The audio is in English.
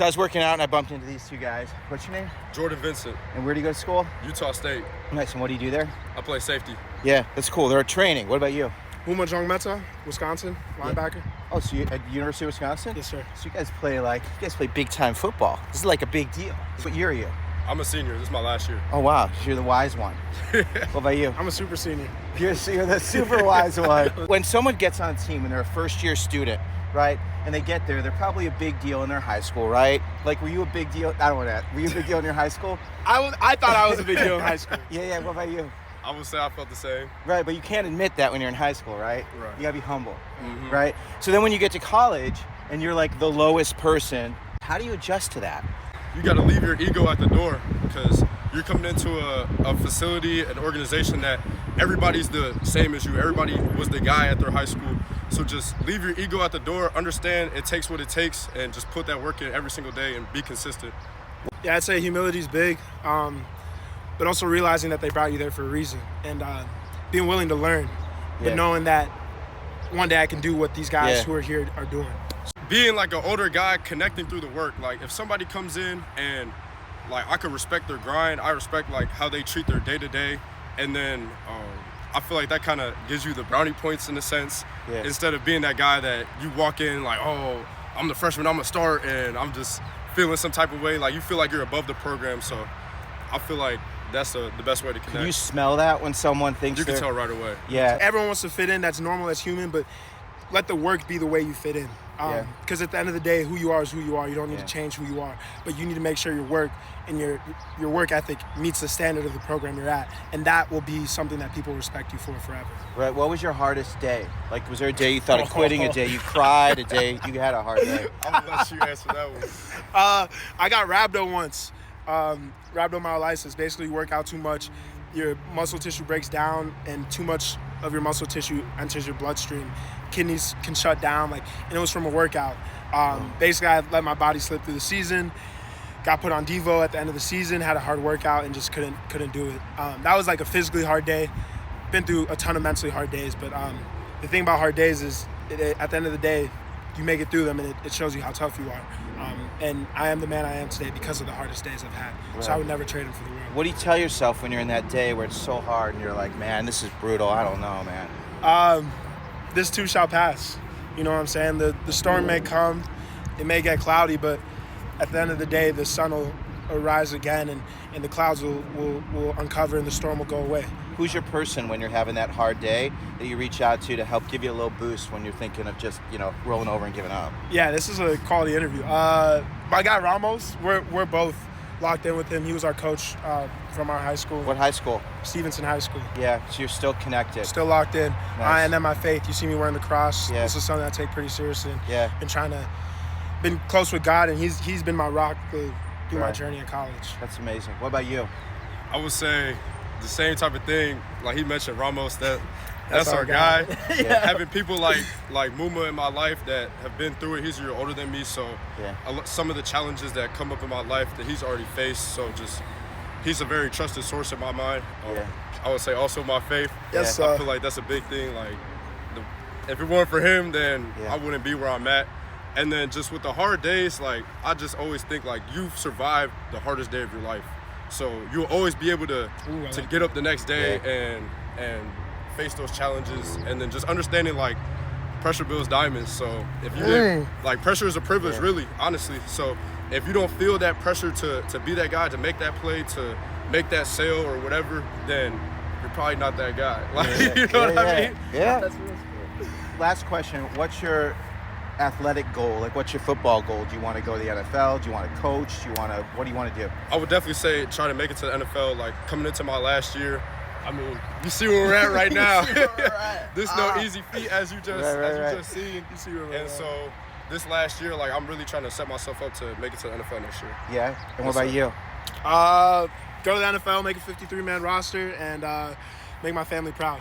So I was working out and I bumped into these two guys. What's your name? Jordan Vincent. And where do you go to school? Utah State. Nice. And what do you do there? I play safety. Yeah, that's cool. They're training. What about you? Meta, Wisconsin, linebacker. Yeah. Oh, so you at University of Wisconsin? Yes, sir. So you guys play big time football. This is like a big deal. What year are you? I'm a senior. This is my last year. Oh wow, so you're the wise one. What about you? I'm a super senior. You're the super wise one. When someone gets on a team and they're a first year student, right? And they get there, they're probably a big deal in their high school, right? Like, were you a big deal? I don't want that. Were you a big deal in your high school? I thought I was a big deal in high school. Yeah. What about you? I would say I felt the same. Right, but you can't admit that when you're in high school, right? Right. You gotta be humble, right? So then when you get to college and you're like the lowest person, how do you adjust to that? You got to leave your ego at the door because you're coming into a facility, an organization that everybody's the same as you. Everybody was the guy at their high school. So just leave your ego at the door, understand it takes what it takes, and just put that work in every single day and be consistent. Yeah, I'd say humility's big, but also realizing that they brought you there for a reason and being willing to learn, but knowing that one day I can do what these guys who are here are doing. Being like an older guy, connecting through the work. Like if somebody comes in and like I could respect their grind, I respect like how they treat their day to day, and then I feel like that kind of gives you the brownie points in a sense. Yeah. Instead of being that guy that you walk in like, oh, I'm the freshman, I'm gonna start, and I'm just feeling some type of way. Like you feel like you're above the program. So I feel like that's the best way to connect. Can you smell that when someone thinks you can tell right away? Yeah. Everyone wants to fit in. That's normal. That's human. But let the work be the way you fit in. Because at the end of the day, who you are is who you are. You don't need to change who you are, but you need to make sure your work and your work ethic meets the standard of the program you're at, and that will be something that people respect you for forever. Right. What was your hardest day? Like, was there a day you thought of quitting, a day you cried, a day you had a hard day? I'm gonna let you answer that one. I got rhabdo once. Rhabdomyolysis. Basically, you work out too much, your muscle tissue breaks down, and too much of your muscle tissue enters your bloodstream. Kidneys can shut down, and it was from a workout. Basically, I let my body slip through the season, got put on Devo at the end of the season, had a hard workout, and just couldn't do it. That was like a physically hard day. Been through a ton of mentally hard days, but the thing about hard days is at the end of the day, you make it through them, and it shows you how tough you are. And I am the man I am today because of the hardest days I've had. Right. So I would never trade them for the world. What do you tell yourself when you're in that day where it's so hard and you're like, man, this is brutal, I don't know, man? This too shall pass. You know what I'm saying? The storm may come, it may get cloudy, but at the end of the day, the sun will arise again, and the clouds will uncover and the storm will go away. Who's your person when you're having that hard day that you reach out to help give you a little boost when you're thinking of just, rolling over and giving up? Yeah, this is a quality interview. My guy Ramos, we're both locked in with him. He was our coach from our high school. What high school? Stevenson High School. Yeah, so you're still connected. Still locked in. Nice. And then my faith. You see me wearing the cross. Yeah. This is something I take pretty seriously. Yeah. Been close with God, and he's been my rock through my journey in college. That's amazing. What about you? I would say the same type of thing. Like he mentioned Ramos, that's our guy. Having people like Muma in my life that have been through it. He's a year older than me, so some of the challenges that come up in my life that he's already faced. So he's a very trusted source in my mind. I would say also my faith. Yes, I feel like that's a big thing. Like if it weren't for him, then I wouldn't be where I'm at. And then just with the hard days, like I just always think like you've survived the hardest day of your life. So you'll always be able to get up the next day and face those challenges, and then just understanding like pressure builds diamonds. So if you didn't, like pressure is a privilege, really, honestly. So if you don't feel that pressure to be that guy, to make that play, to make that sale or whatever, then you're probably not that guy. Like you know what I mean? Yeah. That's last question. What's your athletic goal? Like, what's your football goal? Do you want to go to the NFL? Do you want to coach? What do you want to do? I would definitely say try to make it to the NFL. Like coming into my last year, I mean, you see where we're at right now. This no easy feat, as you just seen. You see where we're at. So this last year, like I'm really trying to set myself up to make it to the NFL next year. Yeah. And what about you? Go to the NFL, make a 53-man roster, and make my family proud.